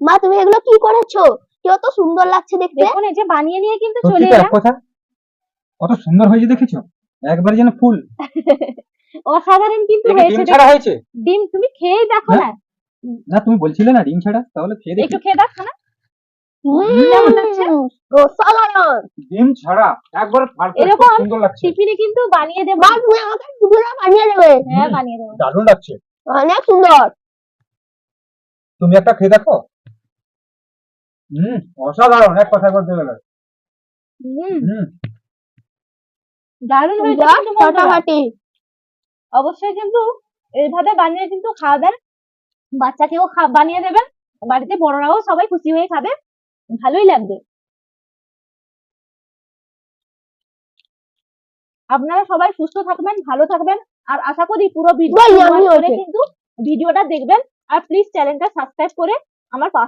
মা তুমি এগুলো কি করেছো? কত সুন্দর লাগছে দেখতে। দেখুন এই যে বানিয়ে নিয়ে কিন্তু সত্যি চলে তো এক এলাম। কথা, কত সুন্দর হয়েছে দেখেছো, একবারে যেন ফুল। অসাধারণ কিন্তু এটা কি হয়েছে। ডিম ছাড়া হয়েছে? ডিম তুমি খেয়ে দেখো হ্যাঁ? না, না তুমি বলছিলে না ডিম ছাড়া, তাহলে খেয়ে দেখি। একটু খেয়ে দেখো না হুম, কেমন লাগছে। অসাধারণ। ডিম ছাড়া একবারে পারফেক্ট, খুব এরকম সুন্দর লাগছে। টিফিনে কিন্তু বানিয়ে দেবো। মা তুমি আমাকে দুপুরে বানিয়ে দেবে। হ্যাঁ বানিয়ে দেবো। দারুণ লাগছে। অনেক সুন্দর। তুমি একটা খেয়ে দেখো। অসাধারণ এক কথায় বলতে গেলে। হুম হুম দারুণ হয়েছে যা কিন্তু বন্ধুরা। ফাটাফাটি। অবশ্যই কিন্তু এইভাবে বানিয়ে কিন্তু খাবেন, বাচ্চাকেও বানিয়ে দেবেন, বাড়িতে বড়রাও সবাই খুশি হয়ে খাবে, ভালোই লাগবে। আপনারা সবাই সুস্থ থাকবেন, ভালো থাকবেন, আর আশা করি পুরো ভিডিও আমি কিন্তু ভিডিওটা দেখবেন। আর প্লিজ চ্যানেলটা সাবস্ক্রাইব করে আমার